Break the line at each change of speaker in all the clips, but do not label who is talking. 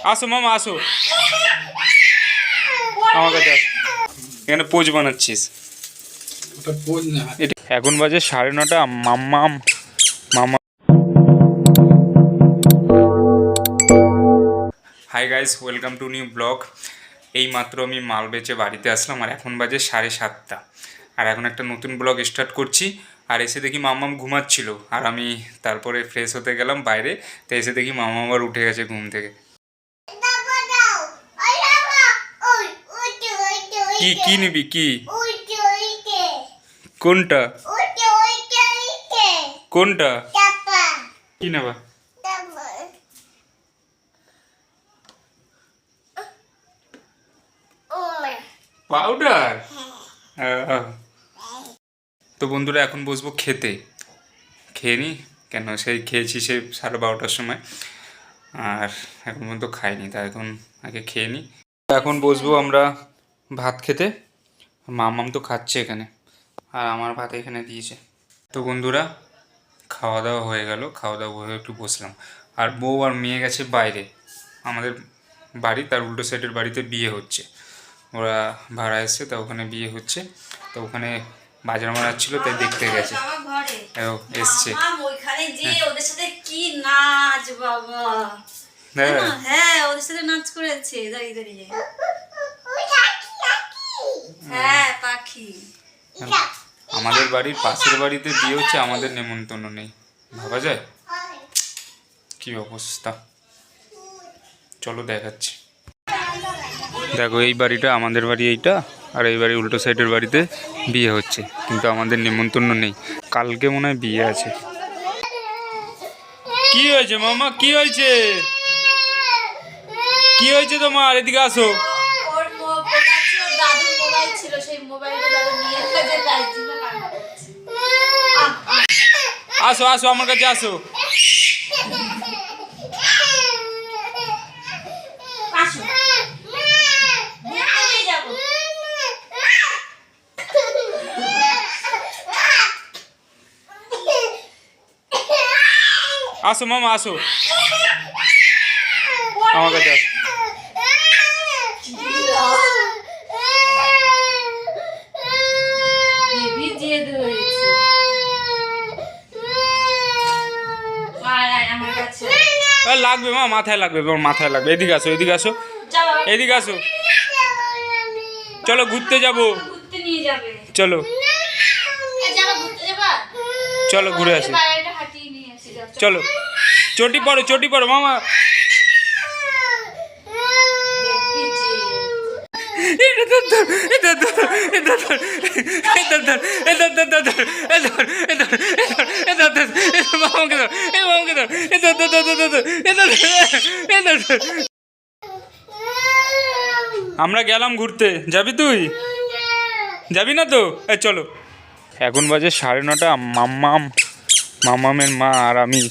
আসো মামা আসো, আমার কাছে আসো। এখানে পোজ বানাচ্ছিস? এখন বাজে 9:30। মাম্মাম মামা। Hi guys, welcome to new blog. এই মাত্র আমি মাল বেচে বাড়িতে আসলাম আর এখন বাজে 7:30। আর এখন একটা নতুন ব্লগ স্টার্ট করছি। আর এসে দেখি মাম্মাম ঘুমাচ্ছিল আর আমি তারপরে ফ্রেশ হতে গেলাম বাইরে। তো এসে দেখি মাম্মাম আবার উঠে গেছে ঘুম থেকে। কি কি নিবি? কি কোনটা কোনটা কি নেবা? পাউডার। তো বন্ধুরা এখন বসবো খেতে। খেয়ে নি কেন, সেই খেয়েছি সেই 12:30টার সময়, আর এখন পর্যন্ত খাইনি। তা এখন আগে খেয়ে নিই। এখন বসবো আমরা ভাত খেতে। মামাম তো খাচ্ছে এখানে আর আমার ভাত এখানে দিয়েছে। তো বন্ধুরা খাওয়া দাওয়া হয়ে গেল, খাওয়া দাওয়া হয়ে একটু বসলাম। আর বউ আর মেয়ে গেছে বাইরে, আমাদের বাড়ি তার উল্টো সাইডের বাড়িতে বিয়ে হচ্ছে। ওরা ভাড়া এসছে, তা ওখানে বিয়ে হচ্ছে। তো ওখানে বাজার মারাচ্ছিল, তাই দেখতে গেছে। এসছে
ওইখানে যে ওদের সাথে কি নাচ বাবা! হ্যাঁ, ওদের সাথে নাচ করেছে দাঁড়িয়ে দাঁড়িয়ে। হ্যাঁ, পাখি।
আমাদের বাড়ির পাশের বাড়িতে বিয়ে হচ্ছে, আমাদের নেমন্তন্ন নেই। ভাবা যায় কি অবস্থা। চলো দেখাচ্ছি। দেখো এই বাড়িটা আমাদের বাড়ি, এইটা। আর এই বাড়ি উল্টো সাইডের বাড়িতে বিয়ে হচ্ছে, কিন্তু আমাদের নেমন্তন্ন নেই। কালকে মনে হয় বিয়ে আছে। কি হয়েছে মামা? কি হয়েছে? কি হয়েছে তোমার? এদিকে আসো।
দাদুর মোবাইল ছিল, সেই মোবাইলটা দাদু নিয়ে গেছে, তাই জন্য কান্না করছে।
আসো আসো, আমার কাছে আসো।
আসো, নিয়ে যাবো।
আসো মামা আসো, আমার কাছে আসো। লাগবে মা, মাথায় লাগবে, তোমার মাথায় লাগবে। এদিকে আসো, এদিকে আসো, এদিকে আসো। চলো ঘুরতে যাবো, চলো চলো ঘুরে আসি। চলো চটি পড়ো, চটি পড়ো মামা। আমরা গেলাম ঘুরতে, যাবি তুই? যাবি না তো? চলো। এখন বাজে 9:30। মামামের মা আর আমি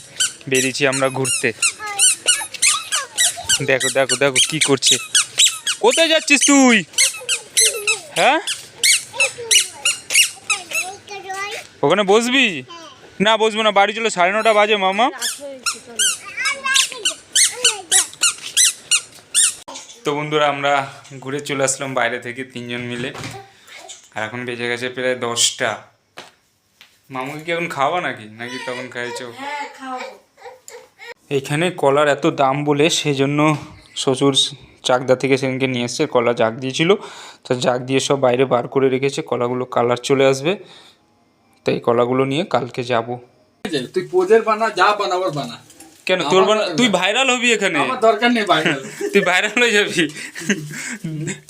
বেরিয়েছি আমরা ঘুরতে। দেখো দেখো দেখো কি করছে। কোথায় যাচ্ছিস তুই? হ্যাঁ, ওখানে বসবি? না বসবো না, বাড়ি চলো, 9:30 বাজে মামা। তো বন্ধুরা আমরা ঘুরে চলে আসলাম বাইরে থেকে 3জন মিলে। আর এখন বেজে গেছে প্রায় 10টা। মামুকে কি এখন খাওয়া নাকি নাকি তখন খাইছো? এখানে কলার এত দাম বলে সেজন্য শ্বশুর চাকদা থেকে সেদিনকে নিয়ে এসছে, কলা জাগ দিয়েছিল। তো জাগ দিয়ে সব বাইরে বার করে রেখেছে, কলাগুলো কালার চলে আসবে। তাই কলাগুলো নিয়ে কালকে যাব।
তুই পোজের বানা, যা বানাবার বানা।
কেন তোর তুই ভাইরাল হবি এখানে?
আমার দরকার নেই ভাইরাল।
তুই ভাইরাল হয়ে যাবি,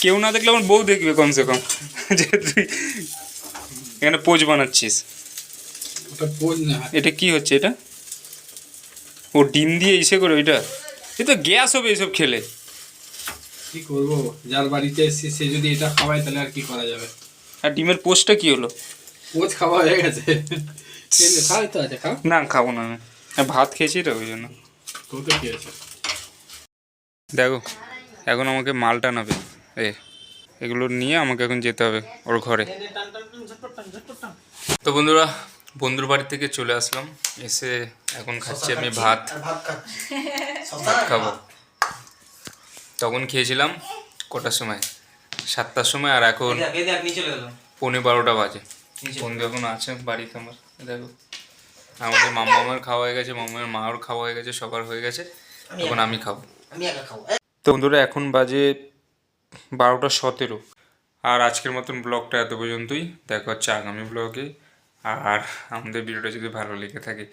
কেউ না দেখলে আমার বউ দেখবে কমসে কম যে তুই এখানে পোজ বানাচ্ছিস।
ওটা পোজ না,
এটা কি হচ্ছে? এটা ও ডিম দিয়ে ইসে করে ওইটা? এ তো গ্যাস হবে এসব খেলে।
কি করবো, যার বাড়িতে এসেছি সে যদি এটা খাওয়ায় তাহলে আর কি করা যাবে।
আর ডিমের পোস্টটা কি হলো?
পোজ খাওয়া হয়ে গেছে। খাওয়াই তো আছে, খাও।
না খাবো না, ভাত খেয়েছি তো ওই জন্য।
তো তো কি আছে।
দেখো এখন আমাকে মালটা নেবে, এগুলো নিয়ে আমাকে এখন যেতে হবে ওর ঘরে। তো বন্ধুরা বন্ধুর বাড়ি থেকে চলে আসলাম, এসে এখন খাচ্ছি আমি ভাত খাবো। তখন খেয়েছিলাম কটার সময়, 7টার সময়, আর এখন
নিচে চলে গেল।
11:15 বাজে। বন্ধু এখন আছে বাড়িতে আমার, দেখো আমাদের মামার খাওয়া হয়ে গেছে, মামার মার খাওয়া হয়ে গেছে, সবার হয়ে গেছে, এখন আমি খাবো।
আমি একা খাবো।
তো বন্ধুরা এখন বাজে 12:17। আর আজকের মতন ব্লগটা এত পর্যন্তই, দেখা হচ্ছে আগামী ব্লগে। আর আমাদের ভিডিওটা যদি ভালো লেগে থাকে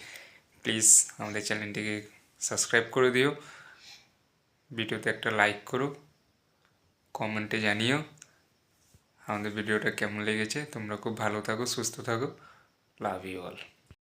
প্লিজ আমাদের চ্যানেলটিকে সাবস্ক্রাইব করে দিও, ভিডিওতে একটা লাইক করো, কমেন্টে জানিও আমাদের ভিডিওটা কেমন লেগেছে। তোমরা খুব ভালো থাকো, সুস্থ থাকো, লাভ ইউ অল।